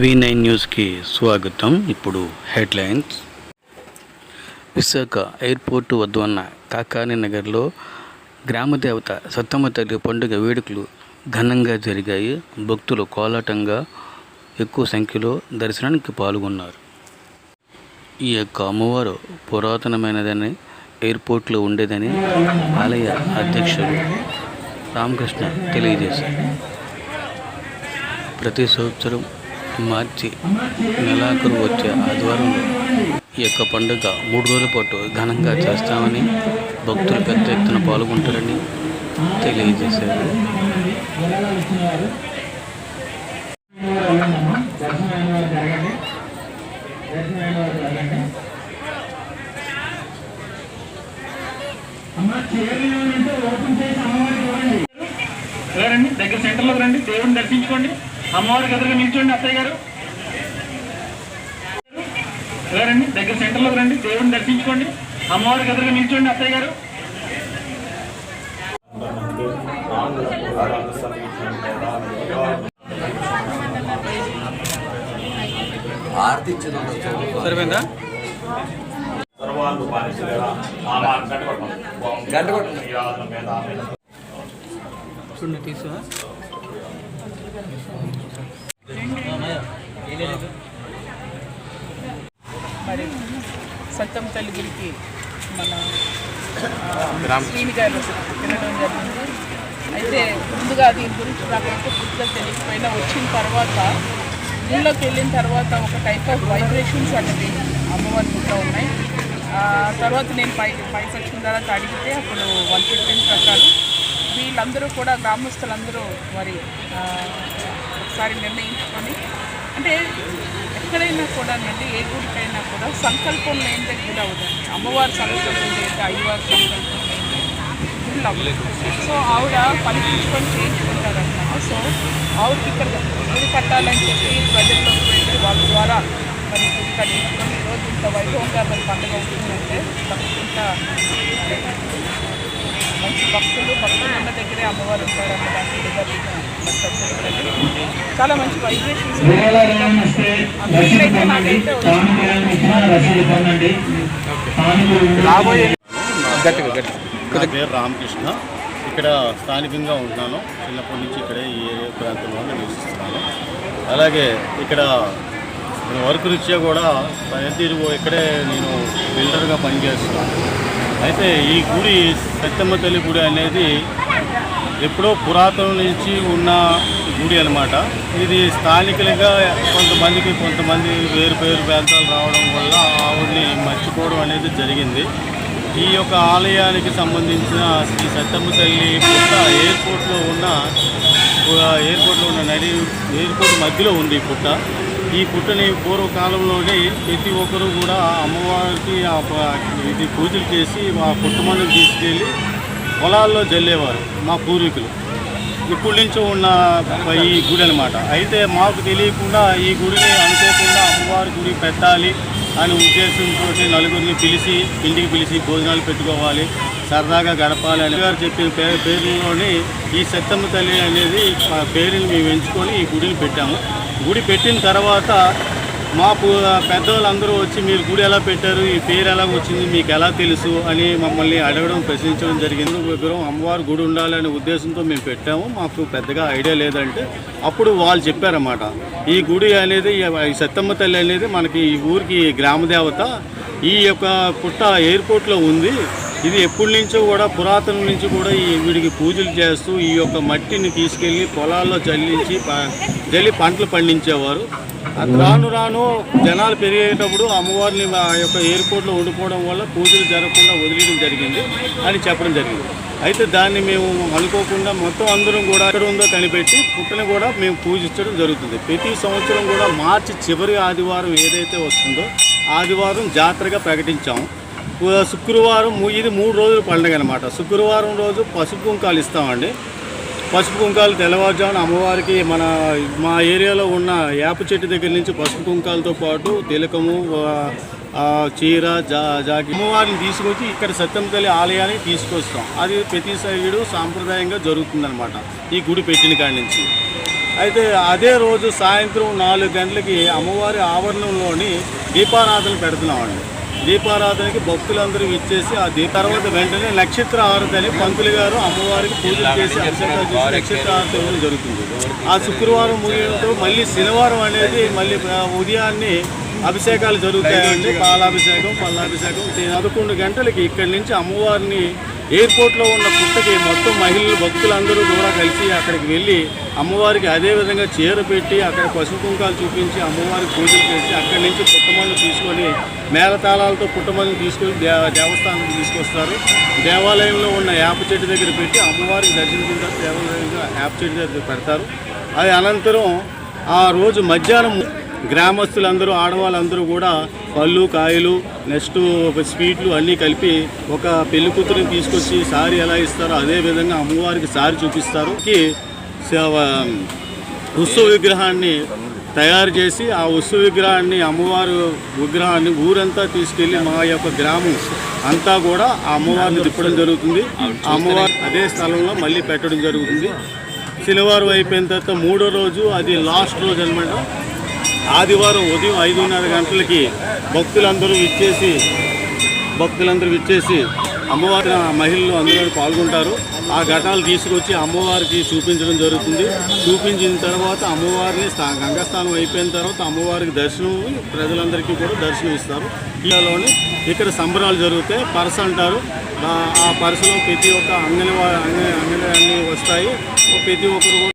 V9 న్యూస్కి స్వాగతం. ఇప్పుడు హెడ్లైన్స్. విశాఖ ఎయిర్పోర్టు వద్ద ఉన్న కాకాని నగర్లో గ్రామదేవత సత్తమ్మ తల్లి పండుగ వేడుకలు ఘనంగా జరిగాయి. భక్తులు కోలాటంగా ఎక్కువ సంఖ్యలో దర్శనానికి పాల్గొన్నారు. ఈ యొక్క అమ్మవారు పురాతనమైనదని, ఎయిర్పోర్ట్లో ఉండేదని ఆలయ అధ్యక్షుడు రామకృష్ణ తెలియజేశారు. ప్రతి సంవత్సరం మార్చి నెలాఖరు వచ్చే ఆదివారంలో ఈ యొక్క పండుగ 3 రోజుల పాటు ఘనంగా చేస్తామని, భక్తులు పెద్ద ఎత్తున పాల్గొంటారని తెలియజేశారు. రండి, దగ్గర సెంటర్లోకి రండి, దేవుడిని దర్శించుకోండి. అమ్మవారికి ఎదురుగా నిల్చోండి. అత్తయ్య గారు రండి, దగ్గర సెంటర్లోకి రండి, దేవుడిని దర్శించుకోండి. అమ్మవారికి ఎదురుగా నిల్చోండి. అత్తయ్య గారు సరిపోయిందా? తీసా మరి సత్తమ్మ తల్లి గురికి మన శ్రీని గారు తినడం జరిగింది. అయితే ముందుగా దీని గురించి నాకైతే పూర్తిగా తెలియకపోయినా వచ్చిన తర్వాత ఊళ్ళోకి వెళ్ళిన తర్వాత ఒక టైప్ ఆఫ్ వైబ్రేషన్స్ అనేది అమ్మవారి గుట్లో ఉన్నాయి. తర్వాత నేను పై సెక్షన్ తర్వాత అడిగితే అప్పుడు 115 ప్రకారం వీళ్ళందరూ కూడా గ్రామస్తులందరూ మరి ఒకసారి నిర్ణయించుకొని, అంటే ఎక్కడైనా కూడా అండి, ఏ గుడికైనా కూడా సంకల్పం లేనిదే గుడి అవుతుంది. అమ్మవారి సంకల్పం లేదు, అయ్యవారి సంకల్పం లేదు, గుళ్ళు అవ్వలేదు. సో ఆవిడ పలికించుకొని చేయించుకుంటారన్నమాట. సో ఆవిడకి ఇక్కడ గుడి కట్టాలని చెప్పి ప్రజల్లోకి వెళ్ళి వాళ్ళ ద్వారా మరి గుడి కట్టించుకొని ఈరోజు ఇంత వైభవంగా మరి పండుగ అవుతుందంటే తప్పకుండా మంచి భక్తులు ఉన్న దగ్గరే అమ్మవారు ఉంటారన్నదానికి చాలా మంచి వైబ్రేషన్స్. నా పేరు రామకృష్ణ. ఇక్కడ స్థానికంగా ఉంటున్నాను. చిన్నప్పటి నుంచి ఇక్కడే ఈ ఏరియా ప్రాంతంలో నివసిస్తున్నాను. అలాగే ఇక్కడ వర్క్ రీత్యా కూడా పనితీరు ఇక్కడే నేను బిల్డర్గా పనిచేస్తున్నాను. అయితే ఈ గుడి సత్తమ్మ తల్లి గుడి అనేది ఎప్పుడో పురాతనం నుంచి ఉన్న గుడి అన్నమాట. ఇది స్థానికులుగా కొంతమంది వేరు ప్రాంతాలు రావడం వల్ల ఆవిడని మర్చిపోవడం అనేది జరిగింది. ఈ యొక్క ఆలయానికి సంబంధించిన శ్రీ సత్తమ్మ తల్లి పుట్ట ఎయిర్పోర్ట్లో ఉన్న ఎయిర్పోర్ట్ మధ్యలో ఉంది ఈ పుట్ట. ఈ పుట్టని పూర్వకాలంలోనే ప్రతి ఒక్కరూ కూడా అమ్మవారికి ఇది పూజలు చేసి ఆ పుట్టమని తీసుకెళ్ళి పొలాల్లో జల్లేవారు మా పూర్వీకులు. ఇప్పటి నుంచి ఉన్న ఈ గుడి అనమాట. అయితే మాకు తెలియకుండా ఈ గుడిని అనుకోకుండా అమ్మవారి గుడి పెట్టాలి అనే ఉద్దేశంతో నలుగురిని పిలిచి ఇంటికి పిలిచి భోజనాలు పెట్టుకోవాలి, సరదాగా గడపాలి అని గారు చెప్పిన పేరులోని ఈ సత్తమ్మ తల్లి అనేది పేరుని మేము ఎంచుకొని ఈ గుడిని పెట్టాము. గుడి పెట్టిన తర్వాత మా పెద్దవాళ్ళందరూ వచ్చి మీరు గుడి ఎలా పెట్టారు, ఈ పేరు ఎలా వచ్చింది, మీకు ఎలా తెలుసు అని మమ్మల్ని అడగడం, ప్రశ్నించడం జరిగింది. విగ్రహం అమ్మవారి గుడి ఉండాలనే ఉద్దేశంతో మేము పెట్టాము. మాకు పెద్దగా ఐడియా లేదంటే అప్పుడు వాళ్ళు చెప్పారన్నమాట, ఈ గుడి అనేది ఈ సత్తమ్మ తల్లి అనేది మనకి ఈ ఊరికి గ్రామదేవత. ఈ యొక్క పుట్ట ఎయిర్పోర్ట్లో ఉంది. ఇది ఎప్పటి నుంచో కూడా పురాతనం నుంచి కూడా ఈ వీడికి పూజలు చేస్తూ ఈ యొక్క మట్టిని తీసుకెళ్ళి పొలాల్లో జల్లి పంటలు పండించేవారు. రాను జనాలు పెరిగేటప్పుడు అమ్మవారిని ఆ యొక్క ఎయిర్పోర్ట్లో ఉండిపోవడం వల్ల పూజలు జరగకుండా వదిలేయడం జరిగింది అని చెప్పడం జరిగింది. అయితే దాన్ని మేము అనుకోకుండా మొత్తం అందరం కూడా ఎక్కడ ఉందో కనిపెట్టి పుట్టని కూడా మేము పూజించడం జరుగుతుంది. ప్రతి సంవత్సరం కూడా మార్చి చివరి ఆదివారం ఏదైతే వస్తుందో ఆదివారం జాతరగా ప్రకటించాము. శుక్రవారం ఇది 3 రోజుల పండుగ అనమాట. శుక్రవారం రోజు పసుపు కుంకాలు ఇస్తామండి. పసుపు కుంకాలు తెల్లవారుజామున అమ్మవారికి మా ఏరియాలో ఉన్న వేప చెట్టు దగ్గర నుంచి పసుపు కుంకాలతో పాటు తిలకము, చీర, జాకి అమ్మవారిని తీసుకొచ్చి ఇక్కడ సత్తమ్మ తల్లి ఆలయానికి తీసుకొస్తాం. అది ప్రతి సైడు సాంప్రదాయంగా జరుగుతుందన్నమాట ఈ గుడి పెట్టిన కాడి నుంచి. అయితే అదే రోజు సాయంత్రం 4 గంటలకి అమ్మవారి ఆవరణంలోని దీపారాధన పెడుతున్నామండి. దీపారాధనకి భక్తులందరూ ఇచ్చేసి ఆ తర్వాత వెంటనే నక్షత్ర హారతి అని పంతులు గారు అమ్మవారికి పూజలు చేసి అభిషేకాలు చేసి నక్షత్ర హారతి ఇవ్వడం జరుగుతుంది. ఆ శుక్రవారం ముగియడంతో మళ్ళీ శనివారం అనేది మళ్ళీ ఉదయాన్నే అభిషేకాలు జరుగుతాయండి. పాలాభిషేకం, పల్లాభిషేకం 11 గంటలకి ఇక్కడి నుంచి అమ్మవారిని ఎయిర్పోర్ట్లో ఉన్న పుట్టకి మొత్తం మహిళలు భక్తులందరూ కూడా కలిసి అక్కడికి వెళ్ళి అమ్మవారికి అదేవిధంగా చీర పెట్టి అక్కడ పసుపు కుంకాలు చూపించి అమ్మవారికి పూజలు చేసి అక్కడి నుంచి పుట్టమన్ను తీసుకొని మేళతాళాలతో పుట్టమన్ను తీసుకొని దేవస్థానానికి తీసుకొస్తారు. దేవాలయంలో ఉన్న వేప చెట్టు దగ్గర పెట్టి అమ్మవారికి దర్శించిన తర్వాత దేవాలయంగా వేప చెట్టు దగ్గర పెడతారు. అది అనంతరం ఆ రోజు మధ్యాహ్నం గ్రామస్తులందరూ ఆడవాళ్ళందరూ కూడా పళ్ళు, కాయలు, నెక్స్ట్ స్వీట్లు అన్నీ కలిపి ఒక పెళ్లి కూతురిని తీసుకొచ్చి సారీ ఎలా ఇస్తారో అదేవిధంగా అమ్మవారికి సారీ చూపిస్తారు. ఉత్సవ విగ్రహాన్ని తయారు చేసి ఆ ఉత్సవ విగ్రహాన్ని అమ్మవారి విగ్రహాన్ని ఊరంతా తీసుకెళ్ళి మా యొక్క గ్రామం అంతా కూడా ఆ అమ్మవారిని తిప్పడం జరుగుతుంది. ఆ అమ్మవారి అదే స్థలంలో మళ్ళీ పెట్టడం జరుగుతుంది. శనివారం అయిపోయిన తర్వాత 3వ రోజు అది లాస్ట్ రోజు అనమాట. ఆదివారం ఉదయం 5:30 గంటలకి భక్తులందరూ విచ్చేసి అమ్మవారి మహిళలు అందరూ పాల్గొంటారు. ఆ ఘటాలు తీసుకొచ్చి అమ్మవారికి చూపించడం జరుగుతుంది. చూపించిన తర్వాత అమ్మవారిని గంగాస్నానం అయిపోయిన తర్వాత అమ్మవారికి దర్శనం, ప్రజలందరికీ కూడా దర్శనం ఇస్తారు. ఈలోని ఇక్కడ సంబరాలు జరుగుతాయి. పరస అంటారు. ఆ పరసలో ప్రతి ఒక్క అంగని వస్తాయి. ప్రతి ఒక్కరు కూడా